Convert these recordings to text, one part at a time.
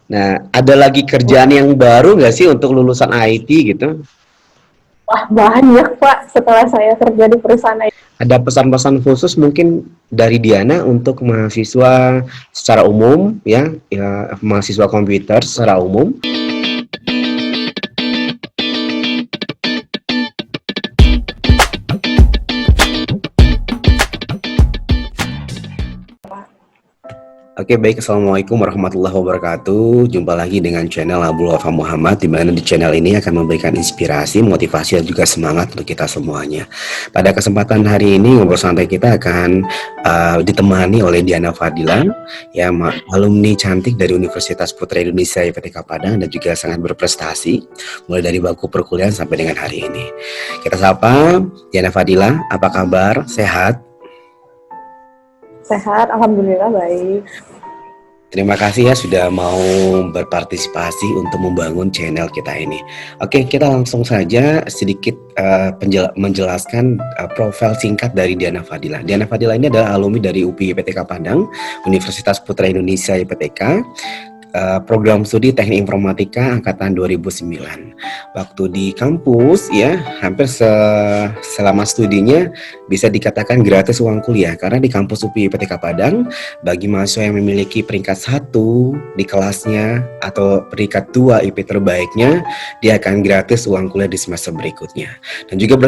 Nah, ada lagi kerjaan yang baru nggak sih untuk lulusan IT gitu? Wah, banyak Pak setelah saya kerja di perusahaan IT. Ada pesan-pesan khusus mungkin dari Diana untuk mahasiswa secara umum ya, ya mahasiswa komputer secara umum. Oke, baik. Assalamualaikum warahmatullahi wabarakatuh. Jumpa lagi dengan channel Abdul Wafa Muhammad, di mana di channel ini akan memberikan inspirasi, motivasi, dan juga semangat untuk kita semuanya. Pada kesempatan hari ini, ngobrol santai kita akan ditemani oleh Diana Fadila, ya, alumni cantik dari Universitas Putra Indonesia IPTK Padang, dan juga sangat berprestasi, mulai dari bangku perkuliahan sampai dengan hari ini. Kita sapa Diana Fadila, apa kabar? Sehat? Sehat, alhamdulillah baik. Terima kasih ya sudah mau berpartisipasi untuk membangun channel kita ini. Oke, kita langsung saja sedikit menjelaskan profil singkat dari Diana Fadila. Diana Fadila ini adalah alumni dari UPI IPTK Padang, Universitas Putra Indonesia IPTK. Program studi Teknik Informatika angkatan 2009. Waktu di kampus ya hampir selama studinya bisa dikatakan gratis uang kuliah, karena di kampus UPI IPTK Padang bagi mahasiswa yang memiliki peringkat 1 di kelasnya atau peringkat 2 IP terbaiknya, dia akan gratis uang kuliah di semester berikutnya, dan juga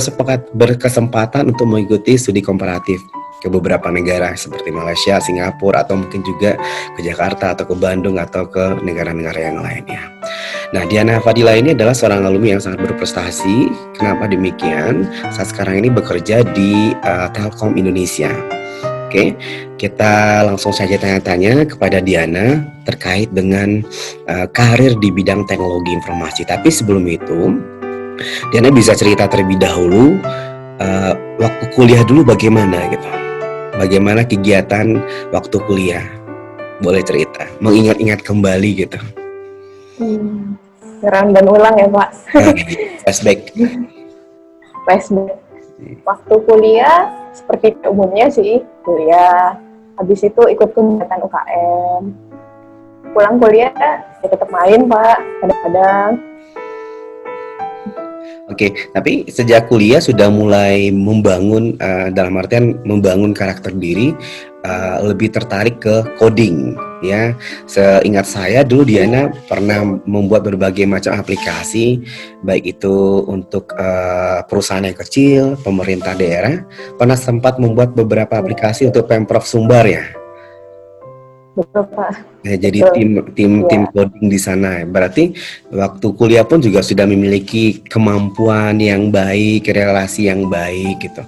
berkesempatan untuk mengikuti studi komparatif ke beberapa negara seperti Malaysia, Singapura, atau mungkin juga ke Jakarta atau ke Bandung atau ke negara-negara yang lainnya. Nah, Diana Fadila ini adalah seorang alumni yang sangat berprestasi. Kenapa demikian? Saat sekarang ini bekerja di Telkom Indonesia. Oke, kita langsung saja tanya-tanya kepada Diana terkait dengan karir di bidang teknologi informasi. Tapi sebelum itu, Diana bisa cerita terlebih dahulu waktu kuliah dulu bagaimana gitu. Bagaimana kegiatan waktu kuliah? Boleh cerita, mengingat-ingat kembali gitu. Keren dan ulang ya Pak. Flashback. Flashback. Waktu kuliah, seperti umumnya sih, kuliah. Habis itu ikut kegiatan UKM. Pulang kuliah, ya tetap main Pak, kadang-kadang. Oke, tapi sejak kuliah sudah mulai membangun, dalam artian membangun karakter diri, lebih tertarik ke coding, ya. Seingat saya dulu Diana pernah membuat berbagai macam aplikasi, baik itu untuk perusahaan yang kecil, pemerintah daerah, pernah sempat membuat beberapa aplikasi untuk Pemprov Sumbar ya. Betul Pak. Ya, jadi Betul. tim Ya. coding di sana. Berarti waktu kuliah pun juga sudah memiliki kemampuan yang baik, relasi yang baik gitu.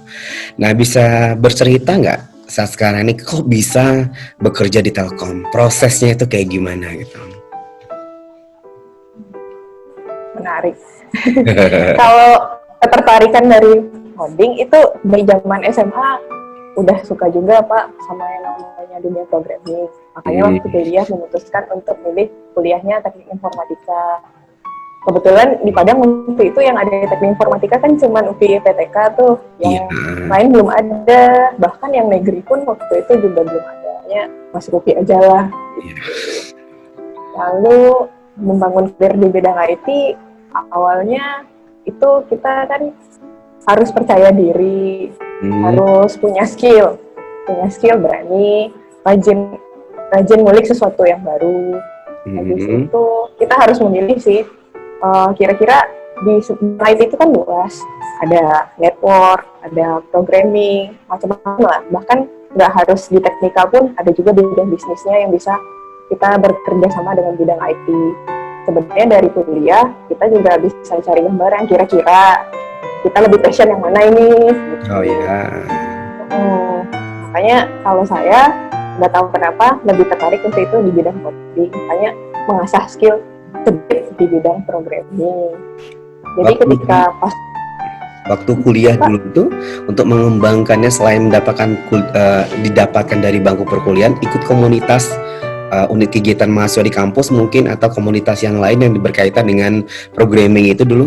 Nah, bisa bercerita nggak saat sekarang ini kok bisa bekerja di Telkom? Prosesnya itu kayak gimana gitu? Menarik. Kalau ketertarikan dari coding itu dari zaman SMA udah suka juga Pak sama yang namanya dunia programming. Makanya waktu kuliah memutuskan untuk milih kuliahnya teknik informatika. Kebetulan di Padang waktu itu yang ada teknik informatika kan cuma UPI PTK tuh, Iya. yang lain belum ada, bahkan yang negeri pun waktu itu juga belum ada, ya masuk UPI aja lah. Lalu membangun karir di bidang IT, awalnya itu kita kan harus percaya diri, harus punya skill berani, rajin ngulik sesuatu yang baru. Habis itu kita harus memilih sih, kira-kira di IT itu kan luas, ada network, ada programming, macam-macam lah. Bahkan nggak harus di teknikal pun, ada juga bidang bisnisnya yang bisa kita bekerja sama dengan bidang IT. Sebenarnya dari kuliah kita juga bisa cari gambaran kira-kira kita lebih passion yang mana ini. Oh ya. Makanya kalau saya nggak tahu kenapa lebih tertarik untuk itu di bidang coding, makanya mengasah skill sedikit di bidang programming. Jadi ketika pas waktu kuliah dulu itu untuk mengembangkannya, selain didapatkan dari bangku perkuliahan, ikut komunitas unit kegiatan mahasiswa di kampus mungkin, atau komunitas yang lain yang berkaitan dengan programming itu dulu.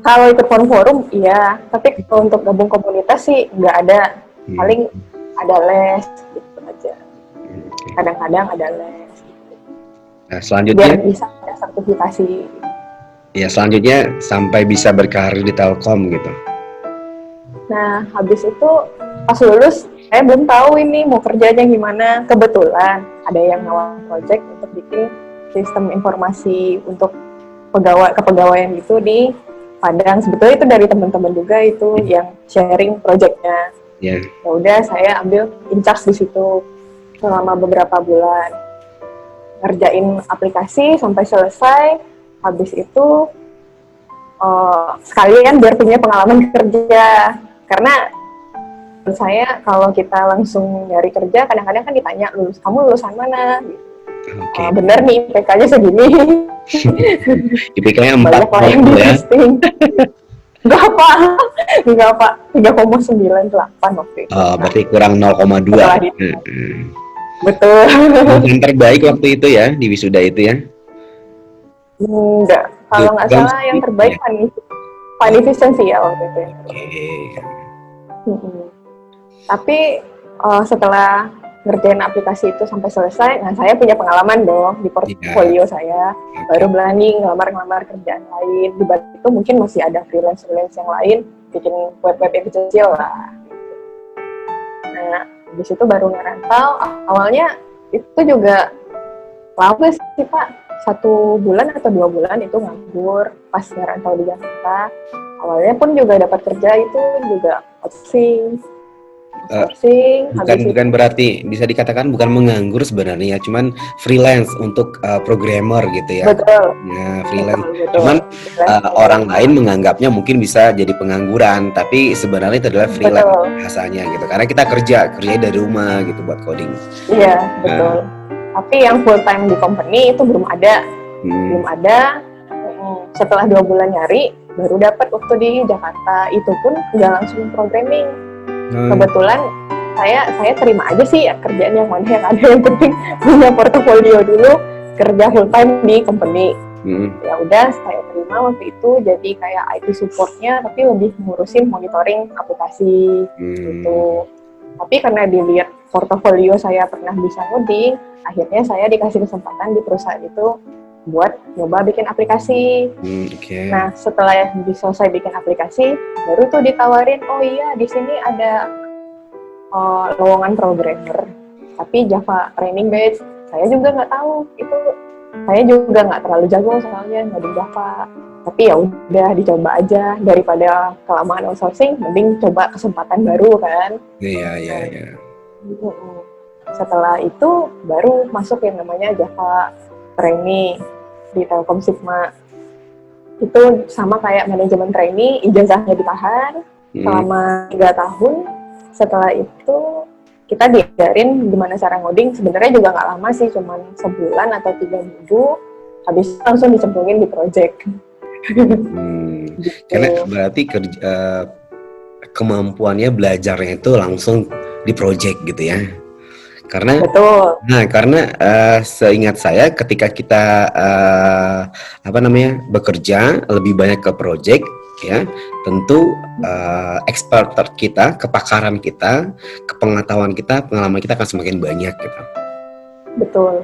Kalau ikut forum iya, tapi untuk gabung komunitas sih nggak ada. Paling ada les gitu aja. Kadang-kadang ada les. Gitu. Nah, biar selanjutnya, bisa ada sertifikasi. ya selanjutnya sampai bisa berkarir di Telkom gitu. Nah, habis itu pas lulus, saya belum tahu ini mau kerjanya gimana. Kebetulan ada yang nawar project untuk bikin sistem informasi untuk kepegawaian itu di Padang. Sebetulnya itu dari teman-teman juga itu yang sharing projectnya. Ya. Ya udah, saya ambil in charge di situ selama beberapa bulan, ngerjain aplikasi sampai selesai. Habis itu sekalian biar punya pengalaman kerja, karena saya kalau kita langsung nyari kerja kadang-kadang kan ditanya kamu lulusan mana gitu. Oke. Bener nih IPK-nya segini. IPK-nya 4 Banyak lah yang di ya. listing. Enggak pak 3,98 waktu itu. Berarti kurang 0,2. Setelah betul. Yang terbaik waktu itu ya di wisuda itu ya. Enggak, kalau nggak salah yang terbaik Fanny Vicency ya waktu itu. Tapi setelah ngerjain aplikasi itu sampai selesai, nah saya punya pengalaman dong di portfolio saya, baru berani ngelamar kerjaan lain. Di balik itu mungkin masih ada freelance yang lain, bikin web-web yang kecil lah. Nah, habis itu baru ngerantau. Awalnya itu juga lama sih Pak, 1 bulan atau 2 bulan itu nganggur pas ngerantau di Jakarta. Awalnya pun juga dapat kerja itu juga outsourcing. Bukan berarti bisa dikatakan bukan menganggur sebenarnya, cuman freelance untuk programmer gitu ya. Betul. Nah, freelance. Betul. Cuman orang lain menganggapnya mungkin bisa jadi pengangguran, tapi sebenarnya itu adalah freelance bahasanya gitu. Karena kita kerja dari rumah gitu buat coding. Iya, betul. Tapi yang full time di company itu belum ada. Belum ada. Setelah 2 bulan nyari, baru dapat waktu di Jakarta. Itu pun nggak langsung programming. Kebetulan saya terima aja sih kerjaan yang mana yang ada, yang penting punya portofolio dulu, kerja full time di company. Ya udah saya terima waktu itu jadi kayak IT supportnya, tapi lebih ngurusin monitoring aplikasi gitu. Tapi karena dilihat portofolio saya pernah bisa ngoding, akhirnya saya dikasih kesempatan di perusahaan itu buat nyoba bikin aplikasi. Nah, setelah selesai bikin aplikasi, baru tuh ditawarin, oh iya di sini ada lowongan programmer, tapi Java training batch. Saya juga nggak tahu itu, saya juga nggak terlalu jago soalnya ngoding Java. Tapi ya udah dicoba aja, daripada kelamaan outsourcing, mending coba kesempatan baru kan. Iya. Setelah itu baru masuk yang namanya Java training di Telkom Sigma. Itu sama kayak manajemen trainee, ijazahnya ditahan selama 3 tahun. Setelah itu kita diajarin gimana cara ngoding. Sebenarnya juga nggak lama sih, cuman sebulan atau 3 minggu. Habis langsung dicemplungin di project. Karena berarti kemampuannya belajarnya itu langsung di project gitu ya. Karena betul. Nah, karena seingat saya ketika kita bekerja lebih banyak ke project ya, tentu expert kita, kepakaran kita, kepengetahuan kita, pengalaman kita akan semakin banyak gitu. Betul.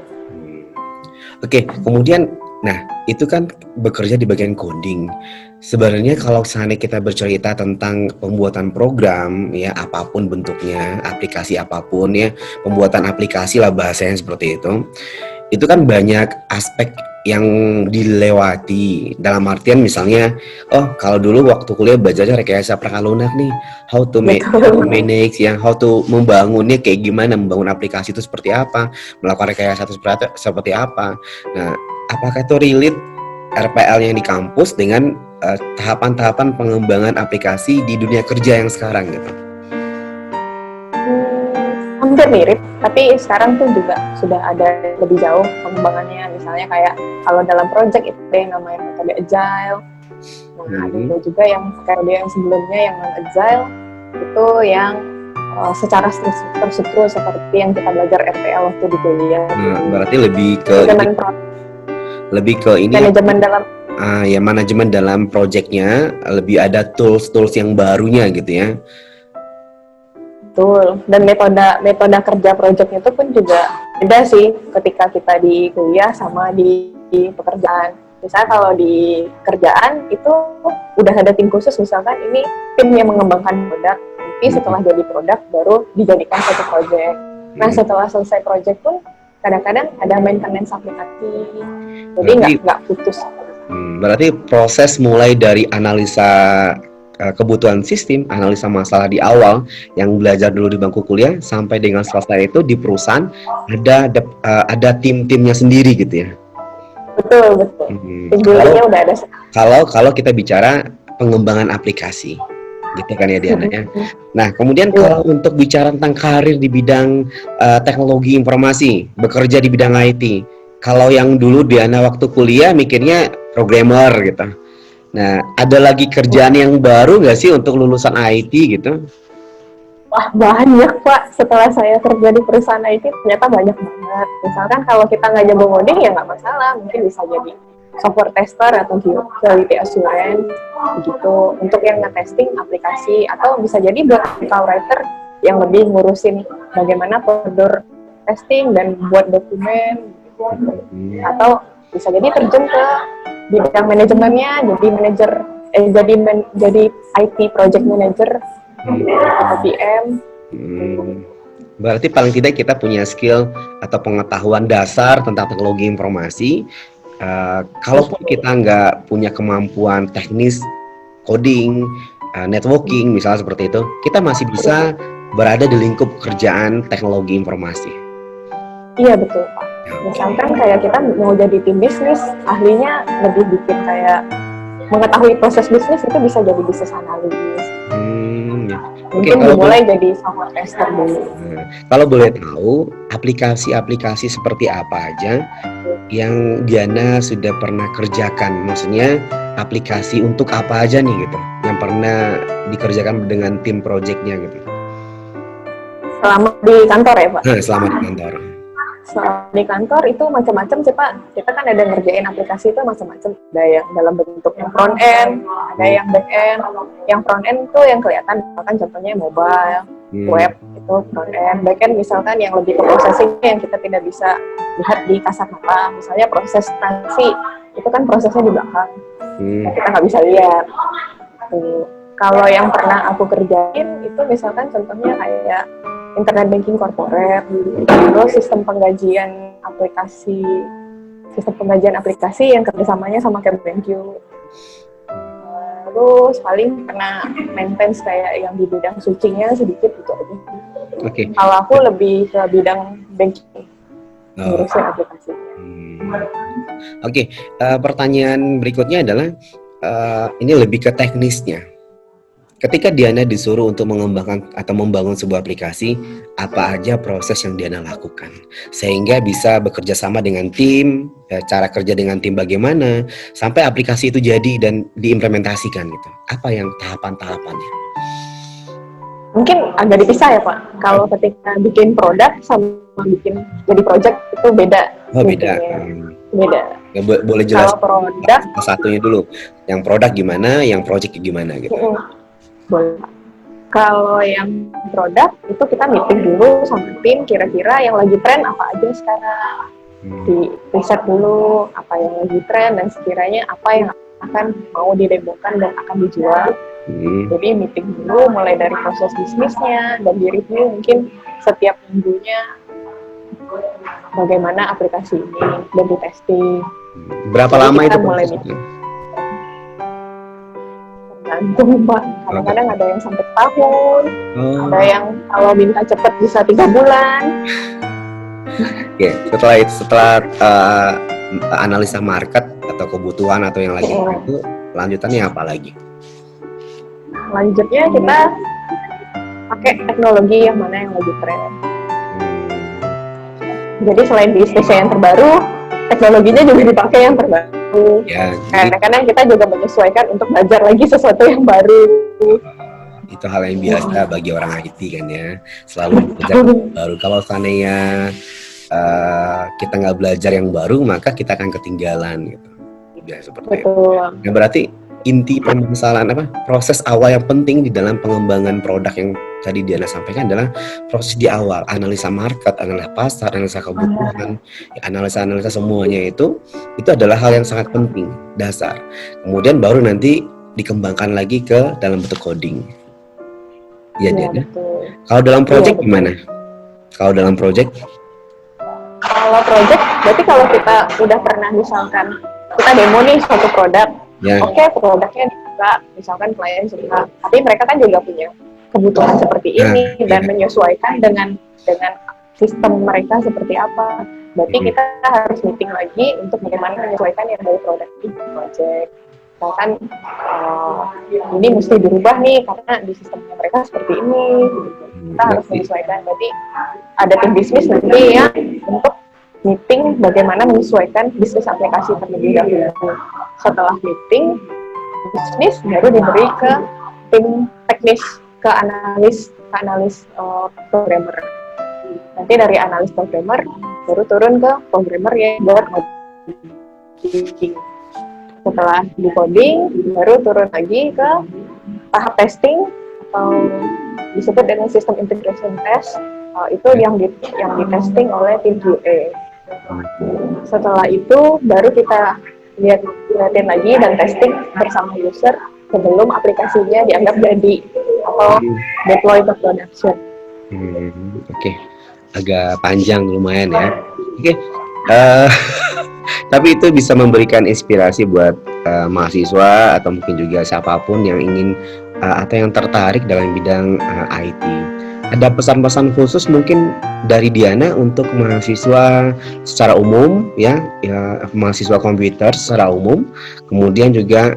Oke, kemudian nah, itu kan bekerja di bagian coding. Sebenarnya kalau seandainya kita bercerita tentang pembuatan program, ya apapun bentuknya, aplikasi apapun ya, pembuatan aplikasi lah bahasanya seperti itu kan banyak aspek yang dilewati. Dalam artian misalnya, kalau dulu waktu kuliah belajarnya rekayasa prakalunak nih, how to manage, ya, how to membangunnya kayak gimana, membangun aplikasi itu seperti apa, melakukan rekayasa itu seperti apa. Nah, apakah itu relate RPL yang di kampus dengan tahapan-tahapan pengembangan aplikasi di dunia kerja yang sekarang gitu? Hampir mirip, tapi sekarang tuh juga sudah ada lebih jauh pengembangannya. Misalnya kayak kalau dalam project itu ada yang namanya metode agile. Nah, ada juga yang pakai metode yang sebelumnya yang non-agile, itu yang secara terstruktur seperti yang kita belajar RPL waktu di kuliah. Berarti lebih ke ini manajemen dalam manajemen dalam projectnya, lebih ada tools yang barunya gitu ya. Betul. Dan metode kerja project itu pun juga beda sih ketika kita di kuliah sama di pekerjaan. Misalnya kalau di kerjaan itu udah ada tim khusus, misalkan ini tim yang mengembangkan produk. Nanti setelah jadi produk baru dijadikan satu project. Nah setelah selesai project pun kadang-kadang ada maintenance aplikasi. Jadi nggak putus. Berarti proses mulai dari analisa kebutuhan sistem, analisa masalah di awal yang belajar dulu di bangku kuliah sampai dengan selesai itu di perusahaan ada tim-timnya sendiri gitu ya. Betul. Tim udah ada. Kalau kita bicara pengembangan aplikasi, gitu kan ya Diana ya. Nah kemudian kalau untuk bicara tentang karir di bidang teknologi informasi, bekerja di bidang IT, kalau yang dulu Diana waktu kuliah mikirnya programmer gitu. Nah, ada lagi kerjaan yang baru nggak sih untuk lulusan IT gitu? Wah, banyak Pak. Setelah saya kerja di perusahaan IT, ternyata banyak banget. Misalkan kalau kita nggak jago coding, ya nggak masalah. Mungkin bisa jadi software tester atau quality assurance, gitu. Untuk yang nge-testing aplikasi, atau bisa jadi buat technical writer yang lebih ngurusin bagaimana prosedur testing dan buat dokumen, gitu. Atau bisa jadi terjun ke bidang manajemennya, jadi manajer jadi IT project manager atau PM. Berarti paling tidak kita punya skill atau pengetahuan dasar tentang teknologi informasi. Kalaupun kita nggak punya kemampuan teknis coding, networking misalnya seperti itu, kita masih bisa berada di lingkup pekerjaan teknologi informasi. Iya betul Pak. Misalkan kayak kita mau jadi tim bisnis, ahlinya lebih bikin kayak mengetahui proses bisnis, itu bisa jadi bisnis analis. Mungkin dimulai jadi software tester dulu. Kalau boleh tahu, aplikasi-aplikasi seperti apa aja yang Diana sudah pernah kerjakan? Maksudnya aplikasi untuk apa aja nih gitu, yang pernah dikerjakan dengan tim projectnya gitu? Selama di kantor ya Pak? Selama di kantor. Di kantor itu macam-macam sih Pak. Kita kan ada ngerjain aplikasi itu macam-macam. Ada yang dalam bentuk yang front end, ada yang back end. Yang front end itu yang kelihatan, misalkan contohnya mobile, web itu front end. Back end misalkan yang lebih ke processing yang kita tidak bisa lihat di kasat mata. Misalnya proses transisi itu kan prosesnya di belakang, kita nggak bisa lihat. Kalau yang pernah aku kerjain itu misalkan contohnya kayak internet banking corporate, terus sistem penggajian aplikasi yang kerjasamanya sama Kemenq. Terus paling pernah maintenance kayak yang di bidang switchingnya sedikit gitu aja. Kalau aku lebih ke bidang banking, ngurusin aplikasi. Pertanyaan berikutnya adalah ini lebih ke teknisnya. Ketika Diana disuruh untuk mengembangkan atau membangun sebuah aplikasi, apa aja proses yang Diana lakukan sehingga bisa bekerja sama dengan tim, cara kerja dengan tim bagaimana sampai aplikasi itu jadi dan diimplementasikan gitu. Apa yang tahapan-tahapannya? Mungkin agak dipisah ya Pak. Kalau ketika bikin produk sama bikin jadi project itu beda. Oh beda. Beda. Boleh jelas. Kalau produk satunya dulu. Yang produk gimana, yang project gimana gitu. Boleh. Kalau yang produk itu kita meeting dulu sama tim, kira-kira yang lagi tren apa aja sekarang. Di riset dulu apa yang lagi tren dan sekiranya apa yang akan mau didemokan dan akan dijual. Jadi meeting dulu mulai dari proses bisnisnya dan di review mungkin setiap minggunya bagaimana aplikasi ini dan di testing. Berapa jadi lama itu mulai meeting? Tergantung Pak, kadang-kadang ada yang sampai tahun, ada yang kalau minta cepat bisa 3 bulan. Setelah analisa market atau kebutuhan atau yang lagi itu, lanjutannya apa lagi? Lanjutnya kita pakai teknologi yang mana yang lagi tren. Jadi selain di Indonesia yang terbaru, teknologinya juga dipakai yang terbaru. Kadang-kadang kita juga menyesuaikan untuk belajar lagi sesuatu yang baru. Itu hal yang biasa bagi orang IT kan ya, selalu belajar baru. Kalau seandainya kita nggak belajar yang baru, maka kita akan ketinggalan gitu. Ya seperti itu. Nah, berarti inti permasalahan proses awal yang penting di dalam pengembangan produk yang tadi Diana sampaikan adalah proses di awal, analisa market, analisa pasar, analisa kebutuhan, analisa semuanya itu adalah hal yang sangat penting, dasar. Kemudian baru nanti dikembangkan lagi ke dalam bentuk coding. Ya, Diana. Kalau dalam project gimana? Kalau dalam project? Kalau project, berarti kalau kita udah pernah misalkan kita demo nih suatu produk, oke, produknya dibuka, misalkan klien suka, tapi mereka kan juga punya kebutuhan seperti ini dan menyesuaikan dengan sistem mereka seperti apa. Berarti kita harus meeting lagi untuk bagaimana menyesuaikan yang dari produk ini project. Misalkan ini mesti dirubah nih karena di sistemnya mereka seperti ini. Kita harus menyesuaikan. Berarti ada tim bisnis nanti ya untuk meeting bagaimana menyesuaikan bisnis aplikasi terlebih dahulu. Setelah meeting bisnis baru diberi ke tim teknis, ke analis programmer. Nanti dari analis programmer baru turun ke programmer yang buat coding. Setelah di coding baru turun lagi ke tahap testing atau disebut dengan sistem integration test. Itu yang di testing oleh tim QA. Setelah itu baru kita lihatin lagi dan testing bersama user sebelum aplikasinya dianggap jadi atau deploy ke production. Oke. Agak panjang lumayan ya. Oke. Tapi itu bisa memberikan inspirasi buat mahasiswa atau mungkin juga siapapun yang ingin atau yang tertarik dalam bidang IT. Ada pesan-pesan khusus mungkin dari Diana untuk mahasiswa secara umum ya mahasiswa komputer secara umum, kemudian juga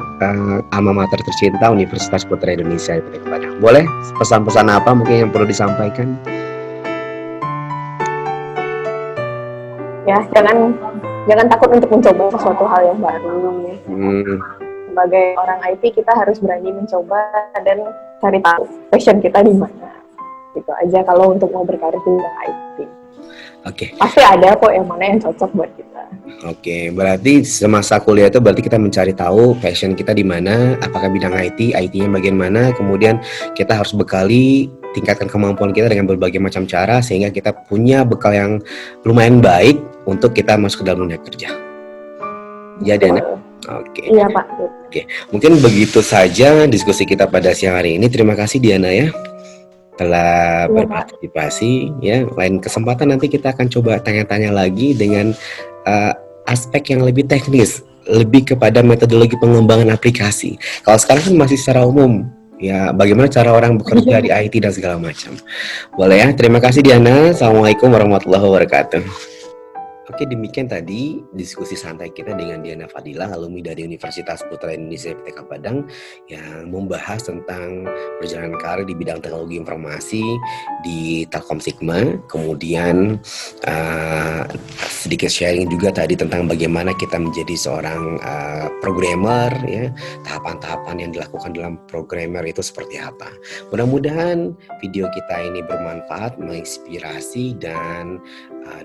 alma mater tercinta Universitas Putra Indonesia IPTK Padang. Boleh pesan-pesan apa mungkin yang perlu disampaikan? Ya, jangan takut untuk mencoba sesuatu hal yang baru. Sebagai orang IT kita harus berani mencoba dan cari tahu passion kita di mana. Gitu aja kalau untuk mau berkarir di bidang IT. Oke. Pasti ada kok yang mana yang cocok buat kita. Oke, berarti semasa kuliah itu berarti kita mencari tahu passion kita di mana, apakah bidang IT-nya bagian mana, kemudian kita harus bekali tingkatkan kemampuan kita dengan berbagai macam cara sehingga kita punya bekal yang lumayan baik untuk kita masuk ke dalam dunia kerja. Ya, Diana? Oke. Iya, Pak. Oke, mungkin begitu saja diskusi kita pada siang hari ini. Terima kasih Diana ya telah berpartisipasi ya. Lain kesempatan nanti kita akan coba tanya-tanya lagi dengan aspek yang lebih teknis, lebih kepada metodologi pengembangan aplikasi. Kalau sekarang kan masih secara umum ya, bagaimana cara orang bekerja di IT dan segala macam. Boleh ya. Terima kasih Diana. Assalamualaikum warahmatullahi wabarakatuh. Oke, demikian tadi diskusi santai kita dengan Diana Fadilah, alumni dari Universitas Putra Indonesia IPTK Padang, yang membahas tentang perjalanan karir di bidang teknologi informasi di Telkom Sigma. Kemudian sedikit sharing juga tadi tentang bagaimana kita menjadi seorang programmer, ya, tahapan-tahapan yang dilakukan dalam programmer itu seperti apa. Mudah-mudahan video kita ini bermanfaat, menginspirasi, dan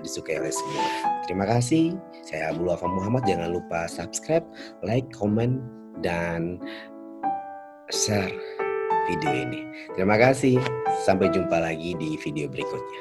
disukai oleh semua. Terima kasih. Saya Abdul Wafa Muhammad. Jangan lupa subscribe, like, komen, dan share video ini. Terima kasih. Sampai jumpa lagi di video berikutnya.